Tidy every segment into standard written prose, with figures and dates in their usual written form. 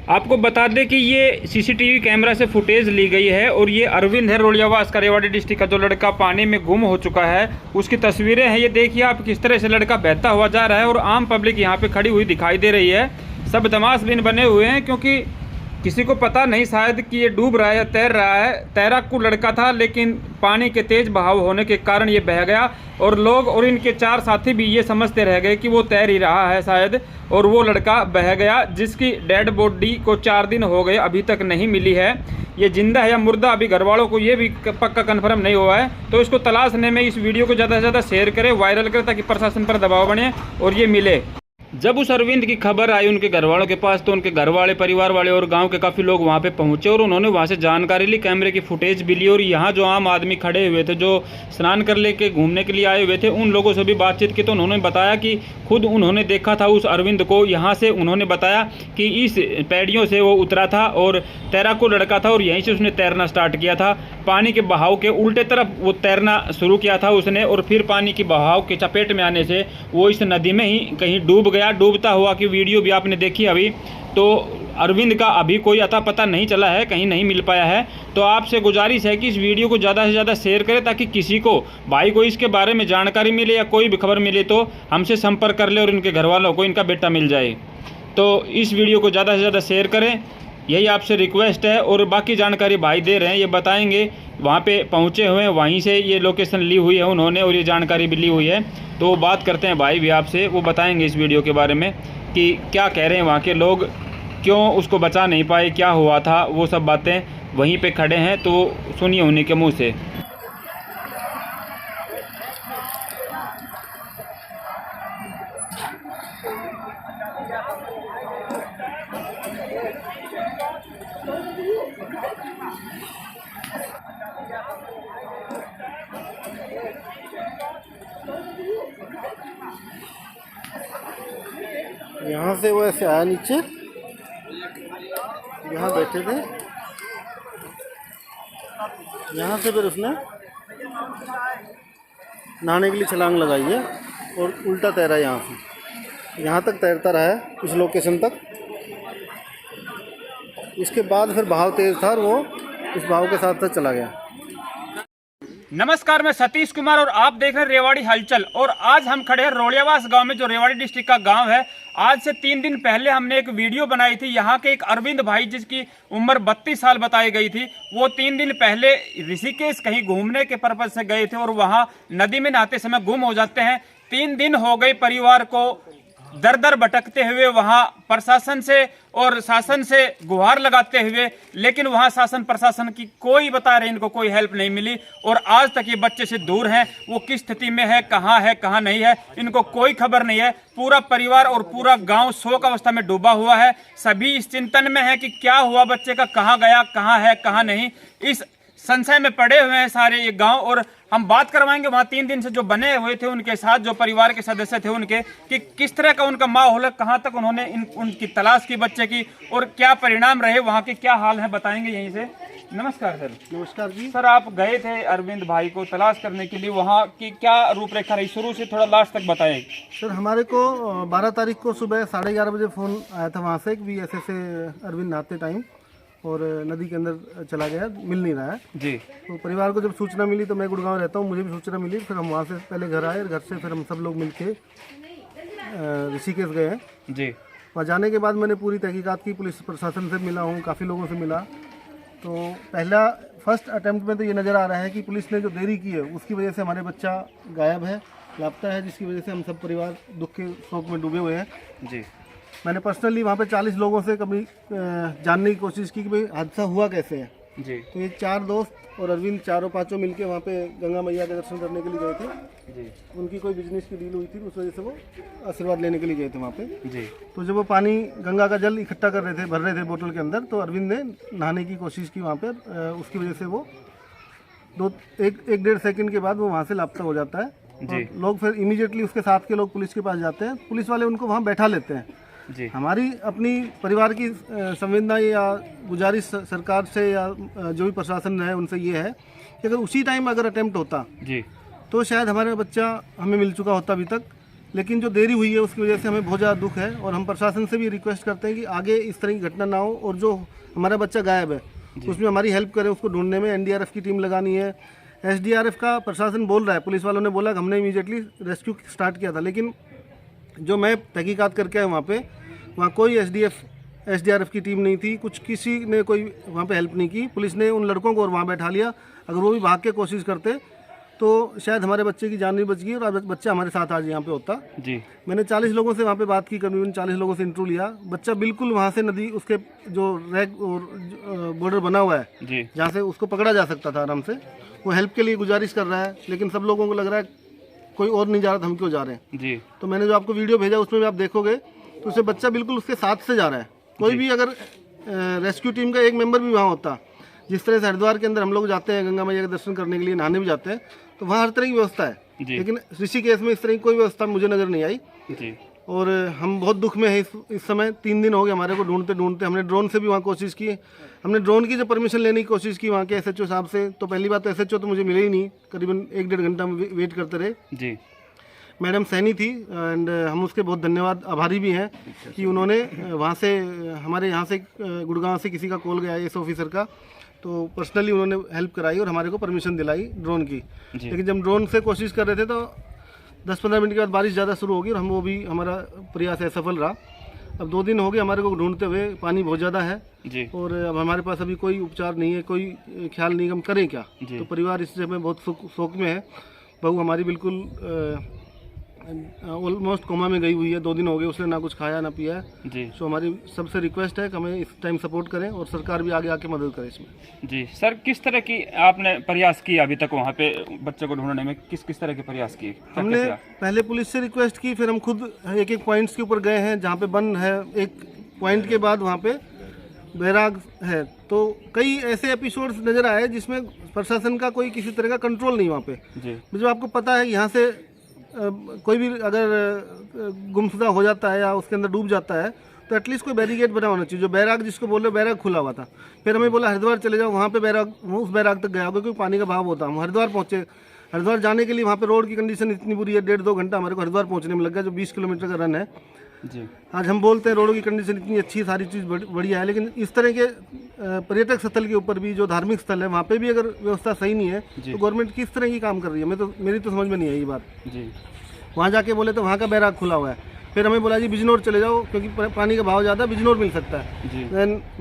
आपको बता दें कि ये सीसीटीवी कैमरा से फुटेज ली गई है और ये अरविंद है, रोलियावास का रेवाड़ी डिस्ट्रिक्ट का जो लड़का पानी में गुम हो चुका है, उसकी तस्वीरें हैं। ये देखिए आप किस तरह से लड़का बहता हुआ जा रहा है और आम पब्लिक यहाँ पे खड़ी हुई दिखाई दे रही है। सब तमाशबीन बने हुए हैं क्योंकि किसी को पता नहीं शायद कि ये डूब रहा है या तैर रहा है। तैराकू लड़का था लेकिन पानी के तेज बहाव होने के कारण ये बह गया और लोग और इनके 4 साथी भी ये समझते रह गए कि वो तैर ही रहा है शायद, और वो लड़का बह गया जिसकी डेड बॉडी को 4 दिन हो गए अभी तक नहीं मिली है। ये जिंदा है या मुर्दा अभी घर वालों को ये भी पक्का कन्फर्म नहीं हुआ है। तो इसको तलाशने में इस वीडियो को ज़्यादा से ज़्यादा शेयर करें, वायरल करें ताकि प्रशासन पर दबाव बने और ये मिले। जब उस अरविंद की खबर आई उनके घर वालों के पास तो उनके घर वाले, परिवार वाले और गांव के काफ़ी लोग वहां पे पहुंचे और उन्होंने वहां से जानकारी ली, कैमरे की फुटेज भी ली। और यहाँ जो आम आदमी खड़े हुए थे, जो स्नान कर लेके घूमने के लिए आए हुए थे, उन लोगों से भी बातचीत की तो उन्होंने बताया कि खुद उन्होंने देखा था उस अरविंद को। यहाँ से उन्होंने बताया कि इस पैड़ियों से वो उतरा था और तैराकू लड़का था और यहीं से उसने तैरना स्टार्ट किया था। पानी के बहाव के उल्टे तरफ वो तैरना शुरू किया था उसने और फिर पानी की बहाव के चपेट में आने से वो इस नदी में ही कहीं डूब गया। डूबता हुआ की वीडियो भी आपने देखी अभी। तो अरविंद का अभी कोई अता पता नहीं चला है, कहीं नहीं मिल पाया है। तो आपसे गुजारिश है कि इस वीडियो को ज़्यादा से ज़्यादा शेयर करें ताकि किसी को, भाई को इसके बारे में जानकारी मिले या कोई भी खबर मिले तो हमसे संपर्क कर ले और इनके घर वालों को इनका बेटा मिल जाए। तो इस वीडियो को ज़्यादा से ज़्यादा शेयर करें, यही आपसे रिक्वेस्ट है। और बाकी जानकारी भाई दे रहे हैं, ये बताएंगे, वहाँ पे पहुँचे हुए हैं, वहीं से ये लोकेशन ली हुई है उन्होंने और ये जानकारी भी ली हुई है। तो वो बात करते हैं भाई भी आपसे, वो बताएंगे इस वीडियो के बारे में कि क्या कह रहे हैं वहाँ के लोग, क्यों उसको बचा नहीं पाए, क्या हुआ था, वो सब बातें वहीं पे खड़े हैं। तो सुनिए उन्हीं के मुँह से। यहाँ से वो ऐसे आया नीचे, यहाँ बैठे थे, यहाँ से फिर उसने नहाने के लिए छलांग लगाई है और उल्टा तैरा यहाँ से, यहाँ तक तैरता रहा है इस लोकेशन तक। इसके बाद फिर बहाव तेज था और वो इस बहाव के साथ साथ चला गया। नमस्कार, मैं सतीश कुमार और आप देख रहे हैं रेवाड़ी हलचल। और आज हम खड़े हैं रोलियावास गांव में, जो रेवाड़ी डिस्ट्रिक्ट का गांव है। आज से 3 दिन पहले हमने एक वीडियो बनाई थी। यहाँ के एक अरविंद भाई जिसकी उम्र 32 साल बताई गई थी, वो 3 दिन पहले ऋषिकेश कहीं घूमने के पर्पज से गए थे और वहाँ नदी में नहाते समय गुम हो जाते हैं। 3 दिन हो गए परिवार को दर दर भटकते हुए, वहाँ प्रशासन से और शासन से गुहार लगाते हुए, लेकिन वहाँ शासन प्रशासन की कोई बता रहे इनको कोई हेल्प नहीं मिली। और आज तक ये बच्चे से दूर हैं, वो किस स्थिति में है कहाँ नहीं है, इनको कोई खबर नहीं है। पूरा परिवार और पूरा गांव शोक अवस्था में डूबा हुआ है। सभी इस चिंतन में है कि क्या हुआ बच्चे का, कहाँ गया, कहाँ है कहाँ नहीं, इस संशय में पड़े हुए हैं सारे ये गांव। और हम बात करवाएंगे वहाँ 3 दिन से जो बने हुए थे उनके साथ, जो परिवार के सदस्य थे उनके, कि किस तरह का उनका माहौल है, कहाँ तक उन्होंने उनकी तलाश की बच्चे की और क्या परिणाम रहे, वहाँ के क्या हाल है, बताएंगे यहीं से। नमस्कार सर। नमस्कार जी। सर, आप गए थे अरविंद भाई को तलाश करने के लिए, वहाँ की क्या रूपरेखा रही, शुरू से थोड़ा लास्ट तक बताएं। सर, हमारे को 12 तारीख को सुबह 11:30 बजे फ़ोन आया था वहाँ से कि ऐसे अरविंद नहाते टाइम और नदी के अंदर चला गया, मिल नहीं रहा है जी। तो परिवार को जब सूचना मिली, तो मैं गुड़गांव रहता हूँ, मुझे भी सूचना मिली, फिर हम वहाँ से पहले घर आए, घर से फिर हम सब लोग मिलके ऋषिकेश गए हैं जी। वहाँ जाने के बाद मैंने पूरी तहकीकात की, पुलिस प्रशासन से मिला हूँ, काफ़ी लोगों से मिला। तो फर्स्ट अटैम्प्ट में तो ये नज़र आ रहा है कि पुलिस ने जो देरी की है उसकी वजह से हमारे बच्चा गायब है, लापता है, जिसकी वजह से हम सब परिवार दुख के शोक में डूबे हुए हैं जी। मैंने पर्सनली वहाँ पे 40 लोगों से कभी जानने की कोशिश की कि भाई हादसा हुआ कैसे है जी। तो ये 4 दोस्त और अरविंद चारों पांचों मिलके वहाँ पे गंगा मैया के दर्शन करने के लिए गए थे जी। उनकी कोई बिजनेस की डील हुई थी, उस वजह से वो आशीर्वाद लेने के लिए गए थे वहाँ पे जी। तो जब वो पानी गंगा का जल इकट्ठा कर रहे थे, भर रहे थे बोतल के अंदर, तो अरविंद ने नहाने की कोशिश की वहाँ पर, उसकी वजह से वो 1-1.5 सेकंड के बाद वो वहाँ से लापता हो जाता है जी। लोग फिर इमीडिएटली उसके साथ के लोग पुलिस के पास जाते हैं, पुलिस वाले उनको वहाँ बैठा लेते हैं जी। हमारी अपनी परिवार की संवेदना या गुजारिश सरकार से या जो भी प्रशासन है उनसे ये है कि अगर उसी टाइम अगर अटेम्प्ट होता जी तो शायद हमारा बच्चा हमें मिल चुका होता अभी तक, लेकिन जो देरी हुई है उसकी वजह से हमें बहुत ज़्यादा दुख है और हम प्रशासन से भी रिक्वेस्ट करते हैं कि आगे इस तरह की घटना ना हो और जो हमारा बच्चा गायब है उसमें हमारी हेल्प करें, उसको ढूंढने में एनडीआरएफ की टीम लगानी है। एसडीआरएफ का प्रशासन बोल रहा है, पुलिस वालों ने बोला कि हमने इमीडिएटली रेस्क्यू स्टार्ट किया था, लेकिन जो मैं तहकीकात करके आया वहाँ कोई एसडीआरएफ की टीम नहीं थी, कुछ किसी ने कोई वहाँ पे हेल्प नहीं की। पुलिस ने उन लड़कों को और वहाँ बैठा लिया, अगर वो भी भाग के कोशिश करते तो शायद हमारे बच्चे की जान नहीं बच गई और आज बच्चा हमारे साथ आज यहाँ पे होता जी। मैंने 40 लोगों से वहाँ पे बात की, करीबन 40 लोगों से इंटरव्यू लिया। बच्चा बिल्कुल वहाँ से नदी, उसके जो रैक और बॉर्डर बना हुआ है जहाँ से उसको पकड़ा जा सकता था आराम से, वो हेल्प के लिए गुजारिश कर रहा है, लेकिन सब लोगों को लग रहा है कोई और नहीं जा रहा था, हम क्यों जा रहे हैं जी। तो मैंने जो आपको वीडियो भेजा उसमें भी आप देखोगे तो उसे बच्चा बिल्कुल उसके साथ से जा रहा है। कोई भी अगर रेस्क्यू टीम का एक मेंबर भी वहाँ होता, जिस तरह से हरिद्वार के अंदर हम लोग जाते हैं गंगा मैया के दर्शन करने के लिए, नहाने भी जाते हैं, तो वहाँ हर तरह की व्यवस्था है, लेकिन ऋषिकेश में इस तरह की कोई व्यवस्था मुझे नज़र नहीं आई जी। और हम बहुत दुख में है इस समय। 3 दिन हो गए हमारे को ढूंढते ढूंढते। हमने ड्रोन से भी वहाँ कोशिश की, हमने ड्रोन की जो परमिशन लेने की कोशिश की वहाँ के एसएचओ साहब से, तो पहली बात तो एसएचओ तो मुझे मिले ही नहीं, करीबन 1-1.5 घंटा में वेट करते रहे जी। मैडम सैनी थी एंड हम उसके बहुत धन्यवाद आभारी भी हैं कि उन्होंने वहाँ से, हमारे यहाँ से गुड़गांव से किसी का कॉल गया एस ऑफिसर का, तो पर्सनली उन्होंने हेल्प कराई और हमारे को परमिशन दिलाई ड्रोन की। लेकिन जब ड्रोन से कोशिश कर रहे थे तो 10-15 मिनट के बाद बारिश ज़्यादा शुरू होगी और हम वो भी, हमारा प्रयास असफल रहा। अब 2 दिन हो गए हमारे को ढूंढते हुए, पानी बहुत ज़्यादा है जी। और अब हमारे पास अभी कोई उपचार नहीं है, कोई ख्याल नहीं हम करें क्या। तो परिवार इस समय बहुत शोक में है। बहू हमारी बिल्कुल ऑलमोस्ट कोमा में गई हुई है, 2 दिन हो गए, उसने ना कुछ खाया ना पिया है जी। तो हमारी सबसे रिक्वेस्ट है कि हमें इस टाइम सपोर्ट करें और सरकार भी आगे आके मदद करे इसमें जी। सर, किस तरह की आपने प्रयास किया अभी तक वहाँ पे बच्चे को ढूंढने में, किस तरह के प्रयास किए? हमने पहले पुलिस से रिक्वेस्ट की, फिर हम खुद एक पॉइंट्स के ऊपर गए हैं जहाँ पे बंद है, एक पॉइंट के बाद वहाँ पे बैराग है, तो कई ऐसे एपिसोड्स नज़र आए जिसमें प्रशासन का कोई किसी तरह का कंट्रोल नहीं वहाँ पे जी। जो आपको पता है यहाँ से कोई भी अगर गुमशुदा हो जाता है या उसके अंदर डूब जाता है तो एटलीस्ट कोई बैरिकेड बना होना चाहिए। जो बैराग जिसको बोल रहे बैराग खुला हुआ था, फिर हमें बोला हरिद्वार चले जाओ, वहाँ पे बैराग, उस बैराग तक गया होगा क्योंकि पानी का भाव होता। हम हरिद्वार पहुँचे, हरिद्वार जाने के लिए वहाँ पे रोड की कंडीशन इतनी बुरी है, 1.5-2 घंटा हमारे को हरिद्वार पहुँचने में लग गया, जो 20 किलोमीटर का रन है जी। आज हम बोलते हैं रोडों की कंडीशन इतनी अच्छी, सारी चीज़ बढ़िया है, लेकिन इस तरह के पर्यटक स्थल के ऊपर भी, जो धार्मिक स्थल है, वहाँ पे भी अगर व्यवस्था सही नहीं है तो गवर्नमेंट किस तरह की काम कर रही है, मेरी तो समझ में नहीं आई ये बात जी। वहाँ जाके बोले तो वहाँ का बैराग खुला हुआ है, फिर हमें बोला जी बिजनौर चले जाओ क्योंकि पानी का भाव ज़्यादा, बिजनौर मिल सकता है जी।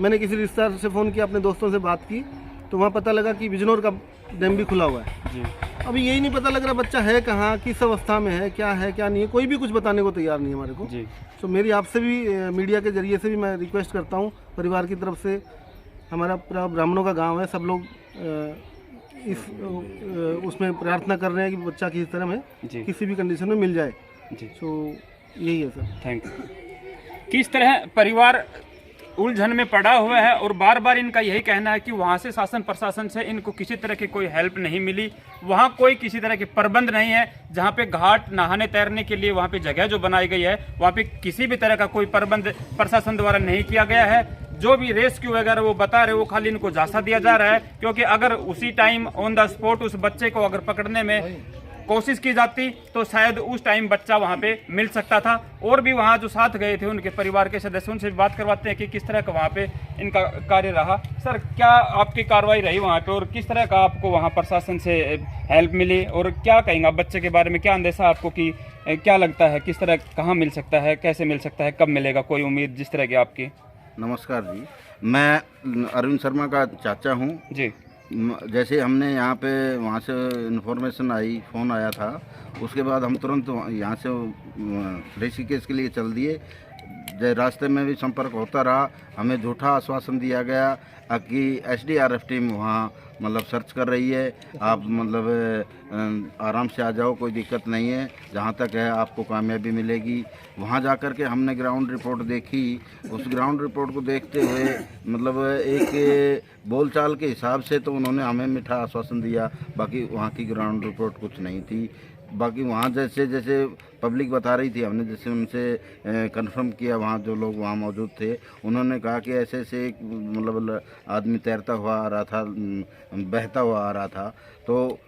मैंने किसी रिश्तेदार से फ़ोन किया, अपने दोस्तों से बात की, तो वहाँ पता लगा कि बिजनौर का डैम भी खुला हुआ है जी। अभी यही नहीं पता लग रहा बच्चा है कहाँ, किस अवस्था में है, क्या नहीं है, कोई भी कुछ बताने को तैयार नहीं है हमारे को जी। तो मेरी आपसे भी मीडिया के जरिए से भी मैं रिक्वेस्ट करता हूँ, परिवार की तरफ से, हमारा पूरा ब्राह्मणों का गाँव है, सब लोग उसमें प्रार्थना कर रहे हैं कि बच्चा किसी तरह में किसी भी कंडीशन में मिल जाए जी। तो यही है सर, थैंक यू। किस तरह परिवार उलझन में पड़ा हुआ है और बार बार इनका यही कहना है कि वहाँ से शासन प्रशासन से इनको किसी तरह की कोई हेल्प नहीं मिली, वहाँ कोई किसी तरह के प्रबंध नहीं है, जहाँ पे घाट नहाने तैरने के लिए वहाँ पे जगह जो बनाई गई है वहाँ पे किसी भी तरह का कोई प्रबंध प्रशासन द्वारा नहीं किया गया है। जो भी रेस्क्यू वगैरह वो बता रहे वो खाली इनको झांसा दिया जा रहा है, क्योंकि अगर उसी टाइम ऑन द स्पॉट उस बच्चे को अगर पकड़ने में कोशिश की जाती तो शायद उस टाइम बच्चा वहां पे मिल सकता था। और भी वहां जो साथ गए थे उनके परिवार के सदस्यों से बात करवाते हैं कि किस तरह का वहां पे इनका कार्य रहा। सर, क्या आपकी कार्रवाई रही वहां पे और किस तरह का आपको वहां प्रशासन से हेल्प मिली, और क्या कहेंगे आप बच्चे के बारे में, क्या अंदेशा आपको कि क्या लगता है किस तरह कहाँ मिल सकता है, कैसे मिल सकता है, कब मिलेगा, कोई उम्मीद जिस तरह की आपकी? नमस्कार जी, मैं अरविंद शर्मा का चाचा हूँ जी। जैसे हमने यहाँ पे वहाँ से इन्फॉर्मेशन आई, फ़ोन आया था, उसके बाद हम तुरंत यहाँ से ऋषिकेश के लिए चल दिए। रास्ते में भी संपर्क होता रहा, हमें झूठा आश्वासन दिया गया कि एसडीआरएफ टीम वहाँ मतलब सर्च कर रही है, आप मतलब आराम से आ जाओ, कोई दिक्कत नहीं है, जहाँ तक है आपको कामयाबी मिलेगी। वहाँ जा कर के हमने ग्राउंड रिपोर्ट देखी, उस ग्राउंड रिपोर्ट को देखते हुए मतलब एक बोलचाल के हिसाब से तो उन्होंने हमें मीठा आश्वासन दिया, बाकी वहाँ की ग्राउंड रिपोर्ट कुछ नहीं थी। बाकी वहाँ जैसे जैसे पब्लिक बता रही थी, हमने जैसे उनसे कंफर्म किया, वहाँ जो लोग वहाँ मौजूद थे उन्होंने कहा कि ऐसे ऐसे एक मतलब आदमी तैरता हुआ आ रहा था, बहता हुआ आ रहा था, तो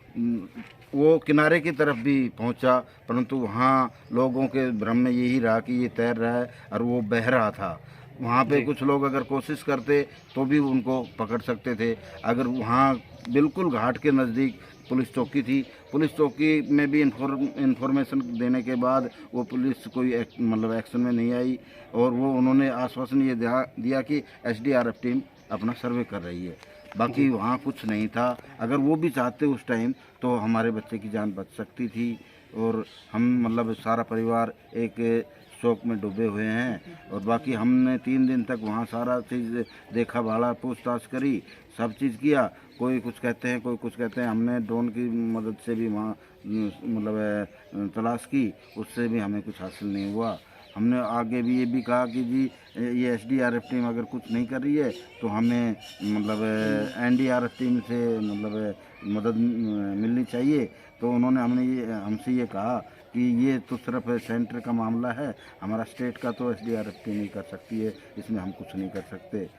वो किनारे की तरफ भी पहुंचा, परंतु वहाँ लोगों के भ्रम में यही रहा कि ये तैर रहा है और वो बह रहा था। वहाँ पे कुछ लोग अगर कोशिश करते तो भी उनको पकड़ सकते थे। अगर वहाँ बिल्कुल घाट के नज़दीक पुलिस चौकी थी, पुलिस चौकी में भी इंफॉर्मेशन देने के बाद वो पुलिस कोई मतलब एक्शन में नहीं आई, और वो उन्होंने आश्वासन ये दिया कि SDRF टीम अपना सर्वे कर रही है। बाकी वहाँ कुछ नहीं था। अगर वो भी चाहते उस टाइम तो हमारे बच्चे की जान बच सकती थी, और हम मतलब सारा परिवार एक शोक में डूबे हुए हैं। और बाकी हमने 3 दिन तक वहाँ सारा चीज़ देखा भाला, पूछताछ करी, सब चीज़ किया। कोई कुछ कहते हैं, कोई कुछ कहते हैं। हमने ड्रोन की मदद से भी वहाँ मतलब तलाश की, उससे भी हमें कुछ हासिल नहीं हुआ। हमने आगे भी ये भी कहा कि जी ये SDRF टीम अगर कुछ नहीं कर रही है तो हमें मतलब NDRF टीम से मतलब मदद मिलनी चाहिए। तो उन्होंने हमसे ये कहा कि ये तो सिर्फ सेंटर का मामला है, हमारा स्टेट का तो SDRF टीम ही कर सकती है, इसमें हम कुछ नहीं कर सकते।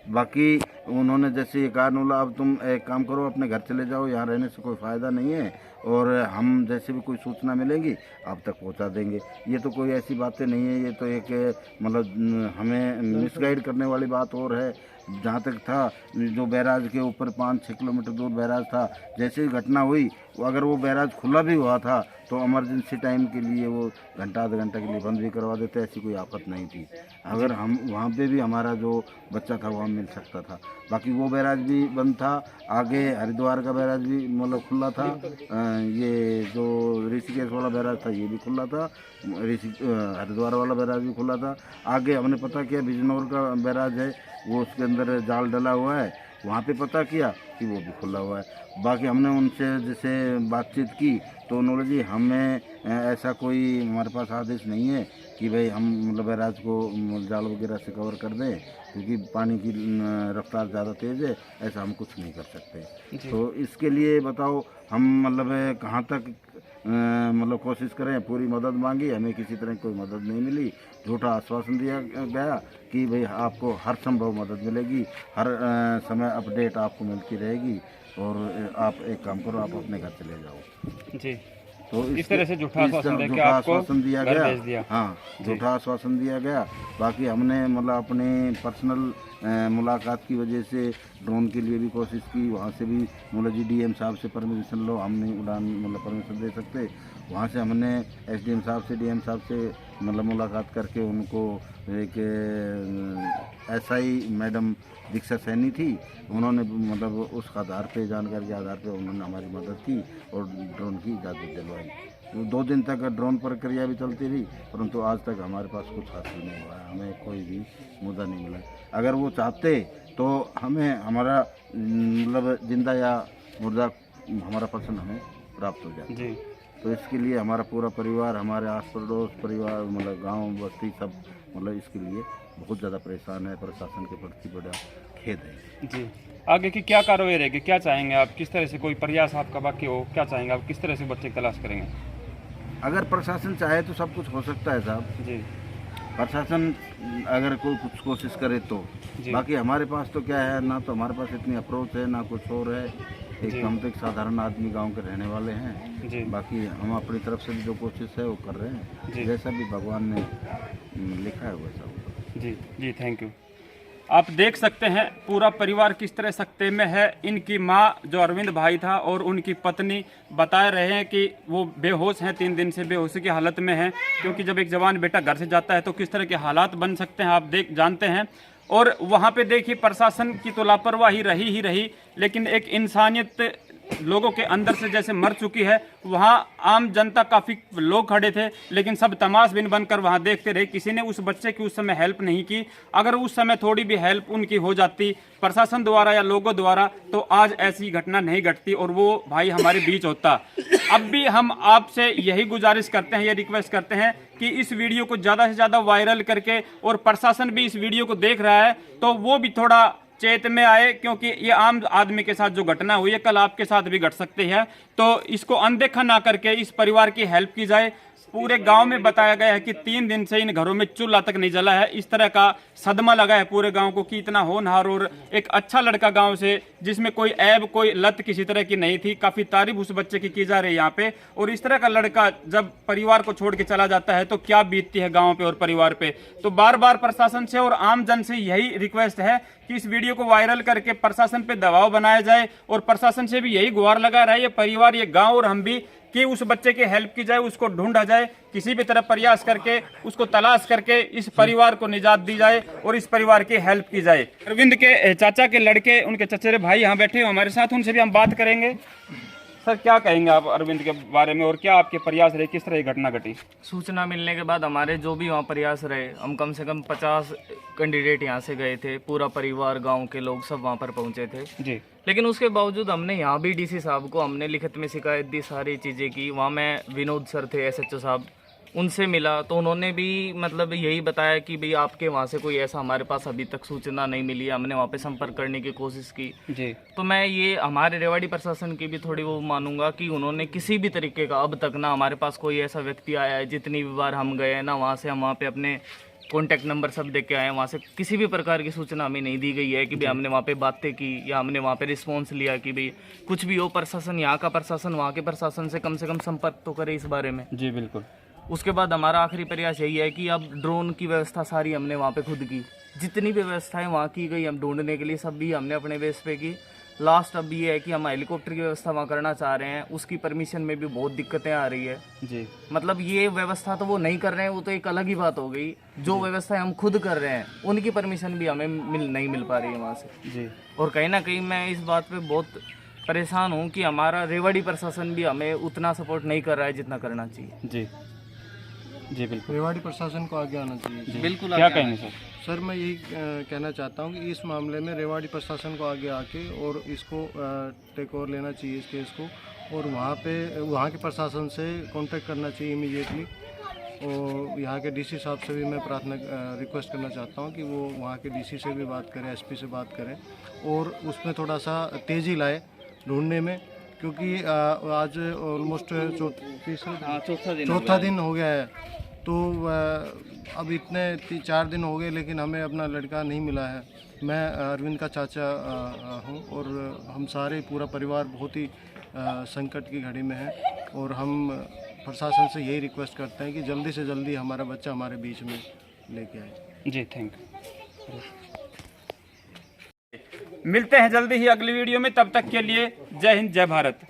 बाकी उन्होंने जैसे ये कहा, नूला अब तुम एक काम करो, अपने घर चले जाओ, यहाँ रहने से कोई फ़ायदा नहीं है, और हम जैसे भी कोई सूचना मिलेंगी आप तक पहुँचा देंगे। ये तो कोई ऐसी बातें नहीं है, ये तो एक मतलब हमें मिसगाइड करने वाली बात और है। जहाँ तक था, जो बैराज के ऊपर 5-6 किलोमीटर दूर बैराज था, जैसे ही घटना हुई, अगर वो बैराज खुला भी हुआ था तो इमरजेंसी टाइम के लिए वो घंटा आधा घंटा के लिए बंद भी करवा देते, ऐसी कोई आफत नहीं थी। अगर हम वहाँ पे भी हमारा जो बच्चा था वहाँ मिल सकता था। बाकी वो बैराज भी बंद था, आगे हरिद्वार का बैराज भी मतलब खुला था, ये जो ऋषिकेश वाला बैराज था ये भी खुला था, हरिद्वार वाला बैराज भी खुला था। आगे हमने पता किया बिजनौर का बैराज है, वो उसके अंदर जाल डला हुआ है, वहाँ पे पता किया कि वो भी खुला हुआ है। बाकी हमने उनसे जैसे बातचीत की तो उन्होंने जी हमें ऐसा कोई हमारे पास आदेश नहीं है कि भाई हम मतलब बैराज को जाल वगैरह से कवर कर दें, क्योंकि पानी की रफ्तार ज़्यादा तेज़ है, ऐसा हम कुछ नहीं कर सकते। तो इसके लिए बताओ हम मतलब कहाँ तक मतलब कोशिश करें, पूरी मदद मांगी, हमें किसी तरह कोई मदद नहीं मिली। झूठा आश्वासन दिया गया कि भाई आपको हर संभव मदद मिलेगी, हर समय अपडेट आपको मिलती रहेगी, और आप एक काम करो, आप अपने घर चले जाओ। जी, तो इस तरह से झूठा आश्वासन दिया गया। हाँ, झूठा आश्वासन दिया गया। बाकी हमने मतलब अपनी पर्सनल मुलाकात की वजह से ड्रोन के लिए भी कोशिश की, वहाँ से भी मतलब जी DM साहब से परमिशन लो, हम नहीं उड़ान मतलब परमिशन दे सकते। वहाँ से हमने SDM साहब से DM साहब से मतलब मुलाकात करके उनको एक SI मैडम दीक्षा सैनी थी, उन्होंने मतलब उस आधार पे, जानकारी के आधार पे उन्होंने हमारी मदद की और ड्रोन की इजाज़त दिलवाई। 2 दिन तक ड्रोन प्रक्रिया भी चलती रही, परंतु आज तक हमारे पास कुछ हासिल नहीं हुआ है, हमें कोई भी मुद्दा नहीं मिला। अगर वो चाहते तो हमें हमारा मतलब जिंदा या मुर्दा हमारा पर्सन हमें प्राप्त हो जाए जी। तो इसके लिए हमारा पूरा परिवार, हमारे आस पड़ोस परिवार, मतलब गांव बस्ती सब मतलब इसके लिए बहुत ज़्यादा परेशान है। प्रशासन के प्रति बड़ा खेद है जी। आगे की क्या कार्रवाई रहेगी, क्या चाहेंगे आप, किस तरह से कोई प्रयास आपका बाकी हो, क्या चाहेंगे आप, किस तरह से बच्चे की तलाश करेंगे? अगर प्रशासन चाहे तो सब कुछ हो सकता है साहब जी। प्रशासन अगर कोई कुछ कोशिश करे तो, बाकी हमारे पास तो क्या है, ना तो हमारे पास इतनी अप्रोच है, ना कुछ और है। हम तो एक साधारण आदमी गांव के रहने वाले हैं जी। बाकी हम अपनी तरफ से भी जो कोशिश है वो कर रहे हैं, जैसा भी भगवान ने लिखा है वैसा होगा जी। जी, थैंक यू। आप देख सकते हैं पूरा परिवार किस तरह सकते में है। इनकी माँ जो अरविंद भाई था और उनकी पत्नी बता रहे हैं कि वो बेहोश हैं, 3 दिन से बेहोशी की हालत में हैं, क्योंकि जब एक जवान बेटा घर से जाता है तो किस तरह के हालात बन सकते हैं आप जानते हैं। और वहाँ पे देखिए प्रशासन की तो लापरवाही रही ही रही, लेकिन एक इंसानियत लोगों के अंदर से जैसे मर चुकी है। वहाँ आम जनता काफ़ी लोग खड़े थे, लेकिन सब तमाशबीन बनकर वहाँ देखते रहे। किसी ने उस बच्चे की उस समय हेल्प नहीं की। अगर उस समय थोड़ी भी हेल्प उनकी हो जाती प्रशासन द्वारा या लोगों द्वारा, तो आज ऐसी घटना नहीं घटती और वो भाई हमारे बीच होता। अब भी हम आपसे यही गुजारिश करते हैं, ये रिक्वेस्ट करते हैं कि इस वीडियो को ज़्यादा से ज़्यादा वायरल करके, और प्रशासन भी इस वीडियो को देख रहा है तो वो भी थोड़ा चेत में आए, क्योंकि ये आम आदमी के साथ जो घटना हुई है कल आपके साथ भी घट सकती है। तो इसको अनदेखा ना करके इस परिवार की हेल्प की जाए। पूरे गांव में बताया गया है कि 3 दिन से इन घरों में चूल्हा तक नहीं जला है। इस तरह का सदमा लगा है पूरे गांव को कि इतना होनहार और एक अच्छा लड़का गांव से, जिसमें कोई ऐब कोई लत किसी तरह की नहीं थी, काफी तारीफ उस बच्चे की जा रही है यहाँ पे। और इस तरह का लड़का जब परिवार को छोड़ के चला जाता है तो क्या बीतती है गाँव पे और परिवार पे। तो बार बार प्रशासन से और आम जन से यही रिक्वेस्ट है कि इस वीडियो को वायरल करके प्रशासन पे दबाव बनाया जाए और प्रशासन से भी यही गुहार लगा रहा है ये परिवार, ये गांव और हम भी, कि उस बच्चे की हेल्प की जाए, उसको ढूंढा जाए, किसी भी तरह प्रयास करके उसको तलाश करके इस परिवार को निजात दी जाए और इस परिवार की हेल्प की जाए। अरविंद के चाचा के लड़के, उनके चचेरे भाई यहाँ बैठे हो हमारे साथ, उनसे भी हम बात करेंगे। सर, क्या कहेंगे आप अरविंद के बारे में और क्या आपके प्रयास रहे, किस तरह ये घटना घटी? सूचना मिलने के बाद हमारे जो भी वहाँ प्रयास रहे, हम कम से कम 50 कैंडिडेट यहाँ से गए थे, पूरा परिवार गांव के लोग सब वहाँ पर पहुँचे थे जी। लेकिन उसके बावजूद हमने यहाँ भी डीसी साहब को हमने लिखित में शिकायत दी, सारी चीज़ें की। वहाँ में विनोद सर थे एसएचओ साहब, उनसे मिला तो उन्होंने भी मतलब यही बताया कि भाई आपके वहाँ से कोई ऐसा हमारे पास अभी तक सूचना नहीं मिली है, हमने वहाँ पे संपर्क करने की कोशिश की जी। तो मैं ये हमारे रेवाड़ी प्रशासन की भी थोड़ी वो मानूंगा कि उन्होंने किसी भी तरीके का अब तक ना हमारे पास कोई ऐसा व्यक्ति आया है, जितनी भी बार हम गए ना वहाँ से हम वहाँ पे अपने कॉन्टैक्ट नंबर सब देख के आए हैं, वहाँ से किसी भी प्रकार की सूचना हमें नहीं दी गई है कि भाई हमने वहाँ पे बातें की या हमने वहाँ पे रिस्पॉन्स लिया कि भाई कुछ भी हो। प्रशासन, यहाँ का प्रशासन वहाँ के प्रशासन से कम संपर्क तो करे इस बारे में। जी बिल्कुल। उसके बाद हमारा आखिरी प्रयास यही है कि अब ड्रोन की व्यवस्था सारी हमने वहाँ पे खुद की, जितनी भी व्यवस्थाएं वहाँ की गई हम ढूंढने के लिए सब भी हमने अपने बेस पे की। लास्ट अब ये है कि हम हेलीकॉप्टर की व्यवस्था वहाँ करना चाह रहे हैं, उसकी परमिशन में भी बहुत दिक्कतें आ रही है जी। मतलब ये व्यवस्था तो वो नहीं कर रहे हैं, वो तो एक अलग ही बात हो गई। जो व्यवस्था हम खुद कर रहे हैं उनकी परमिशन भी हमें नहीं मिल पा रही है वहाँ से जी। और कहीं ना कहीं मैं इस बात पे बहुत परेशान हूँ कि हमारा रेवाड़ी प्रशासन भी हमें उतना सपोर्ट नहीं कर रहा है जितना करना चाहिए। जी जी बिल्कुल। रेवाड़ी प्रशासन को आगे आना चाहिए। बिल्कुल। क्या कहेंगे सर? सर, मैं यही कहना चाहता हूँ कि इस मामले में रेवाड़ी प्रशासन को आगे आके और इसको टेक ओवर लेना चाहिए इस केस को, और वहाँ के प्रशासन से कांटेक्ट करना चाहिए इमीडिएटली। और यहाँ के डीसी साहब से भी मैं रिक्वेस्ट करना चाहता हूँ कि वो वहाँ के डीसी से भी बात करें, एसपी से बात करें और उसमें थोड़ा सा तेज़ी लाए ढूंढने में, क्योंकि आज ऑलमोस्ट चौथा दिन हो गया है। तो अब इतने 4 दिन हो गए लेकिन हमें अपना लड़का नहीं मिला है। मैं अरविंद का चाचा हूँ और हम सारे पूरा परिवार बहुत ही संकट की घड़ी में है और हम प्रशासन से यही रिक्वेस्ट करते हैं कि जल्दी से जल्दी हमारा बच्चा हमारे बीच में लेके आए। जी थैंक यू। मिलते हैं जल्दी ही अगली वीडियो में, तब तक के लिए जय हिंद जय भारत।